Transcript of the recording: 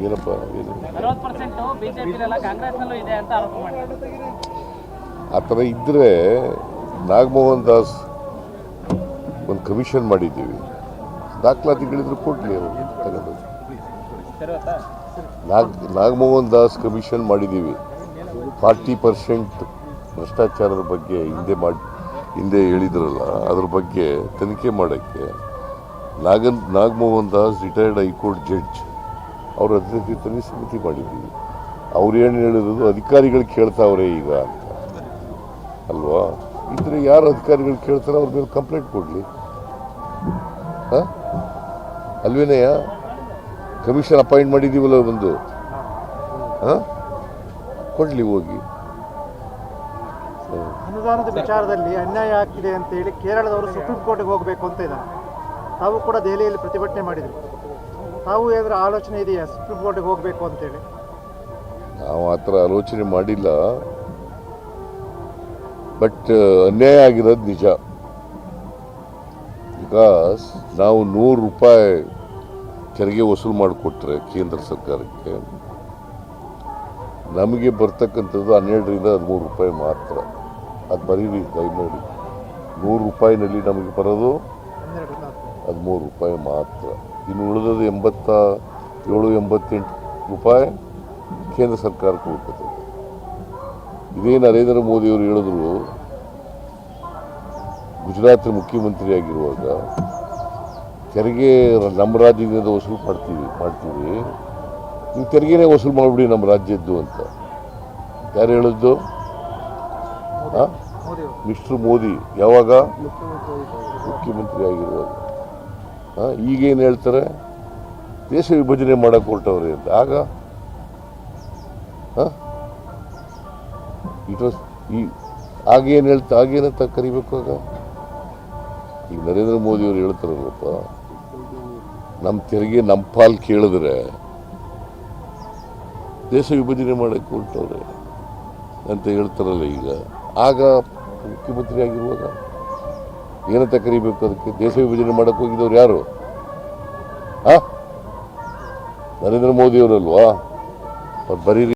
ಏನಪ್ಪ ಏನು 40% ಬಿಜೆಪಿಯಲ್ಲ ಕಾಂಗ್ರೆಸ್ನಲ್ಲೂ ಇದೆ ಅಂತ ಆರೋಪ ಮಾಡಿದ್ದಾರೆ. ಆ ಥರ ಇದ್ದರೆ ನಾಗಮೋಹನ್ ದಾಸ್ ಒಂದು ಕಮಿಷನ್ ಮಾಡಿದ್ದೀವಿ, ದಾಖಲಾತಿಗಳಿದ್ರು ಕೊಡಲಿ ಅವರು ತಗೊಂಡು. ನಾಗಮೋಹನ್ ದಾಸ್ ಕಮಿಷನ್ ಮಾಡಿದ್ದೀವಿ. 40% ಭ್ರಷ್ಟಾಚಾರದ ಬಗ್ಗೆ ಹಿಂದೆ ಹೇಳಿದ್ರಲ್ಲ, ಅದ್ರ ಬಗ್ಗೆ ತನಿಖೆ ಮಾಡೋಕ್ಕೆ Nagamohan Das retired high court judge ಅವ್ರ ಅಧ್ಯಕ್ಷತೆಯಲ್ಲಿ ಸಮಿತಿ ಮಾಡಿದ್ದೀವಿ. ಅವ್ರು ಏನು ಹೇಳಿರೋದು ಅಧಿಕಾರಿಗಳು ಕೇಳ್ತಾವ್ರೆ ಈಗ ಅಂತ ಅಲ್ವಾ? ಇದ್ರೆ ಯಾರು ಅಧಿಕಾರಿಗಳು ಕೇಳ್ತಾರೆ ಅವ್ರ ಮೇಲೆ ಕಂಪ್ಲೇಂಟ್ ಕೊಡಲಿ. ಹಾಂ ಅಲ್ವೇನೆಯ ಕಮಿಷನ್ ಅಪಾಯಿಂಟ್ ಮಾಡಿದ್ದೀವಲ್ಲ ಒಂದು, ಹಾಂ ಕೊಡಲಿ ಹೋಗಿ. ಅನುದಾನದ ವಿಚಾರದಲ್ಲಿ ಅನ್ಯಾಯ ಆಗ್ತಿದೆ ಅಂತ ಹೇಳಿ ಕೇರಳದವರು ಸುಪ್ರೀಂ ಕೋರ್ಟ್ಗೆ ಹೋಗಬೇಕು ಅಂತ ಇದ್ದಾರೆ. ತಾವು ಕೂಡ ದೆಹಲಿಯಲ್ಲಿ ಪ್ರತಿಭಟನೆ ಮಾಡಿದರು. ತಾವು ಏನಾದರೂ ಆಲೋಚನೆ ಇದೆಯಾ ಸುಪ್ರೀಂ ಕೋರ್ಟ್ಗೆ ಹೋಗಬೇಕು ಅಂತೇಳಿ? ನಾವು ಆ ಥರ ಆಲೋಚನೆ ಮಾಡಿಲ್ಲ. ಬಟ್ ಅನ್ಯಾಯ ಆಗಿರೋದು ನಿಜ. ಬಿಕಾಸ್ ನಾವು 100 ರೂಪಾಯಿ ತೆರಿಗೆ ವಸೂಲು ಮಾಡಿಕೊಟ್ರೆ ಕೇಂದ್ರ ಸರ್ಕಾರಕ್ಕೆ, ನಮಗೆ ಬರ್ತಕ್ಕಂಥದ್ದು 12ರಿಂದ 13 ರೂಪಾಯಿ ಮಾತ್ರ. ಅದು ಬರೀರಿ ದಯಮಾಡಿ. 100 ರೂಪಾಯಿನಲ್ಲಿ ನಮಗೆ ಬರೋದು 13 ರೂಪಾಯಿ ಮಾತ್ರ. ಇನ್ನು ಉಳಿದದ್ದು 87-88 ರೂಪಾಯಿ ಕೇಂದ್ರ ಸರ್ಕಾರಕ್ಕೆ ಹೋಗ್ತದೆ. ಇದೇ ನರೇಂದ್ರ ಮೋದಿಯವರು ಹೇಳಿದ್ರು, ಗುಜರಾತ್ ಮುಖ್ಯಮಂತ್ರಿ ಆಗಿರುವಾಗ ತೆರಿಗೆ ನಮ್ಮ ರಾಜ್ಯದಿಂದ ವಸೂಲು ಮಾಡ್ತೀವಿ, ನೀವು ತೆರಿಗೆನೇ ವಸೂಲು ಮಾಡಿಬಿಡಿ ನಮ್ಮ ರಾಜ್ಯದ್ದು ಅಂತ ಯಾರು ಹೇಳಿದ್ದು? ಮಿಸ್ಟರ್ ಮೋದಿ. ಯಾವಾಗ? ಮುಖ್ಯಮಂತ್ರಿ ಆಗಿರುವಾಗ. ಈಗೇನು ಹೇಳ್ತಾರೆ? ದೇಶ ವಿಭಜನೆ ಮಾಡಕ್ಕೆ ಹೊರಟವ್ರೆ ಅಂತ. ಆಗ ಆಗೇನಂತ ಕರಿಬೇಕು? ಆಗ ಈಗ ನರೇಂದ್ರ ಮೋದಿಯವರು ಹೇಳ್ತಾರಲ್ಲಪ್ಪ, ನಮ್ಮ ತೆರಿಗೆ ನಮ್ಮ ಪಾಲ್ ಕೇಳಿದ್ರೆ ದೇಶ ವಿಭಜನೆ ಮಾಡಕ್ಕೆ ಹೊರಟವ್ರೆ ಅಂತ ಹೇಳ್ತಾರಲ್ಲ ಈಗ. ಆಗ ಮುಖ್ಯಮಂತ್ರಿ ಆಗಿರುವಾಗ ಏನಂತ ಕರಿಬೇಕು? ಅದಕ್ಕೆ ದೇಶ ವಿಭಜನೆ ಮಾಡಕ್ಕೆ ಹೋಗಿದ್ದವ್ರು ಯಾರು? ನರೇಂದ್ರ ಮೋದಿಯವರಲ್ವಾ? ಅವ್ರು ಬರೀರಿ.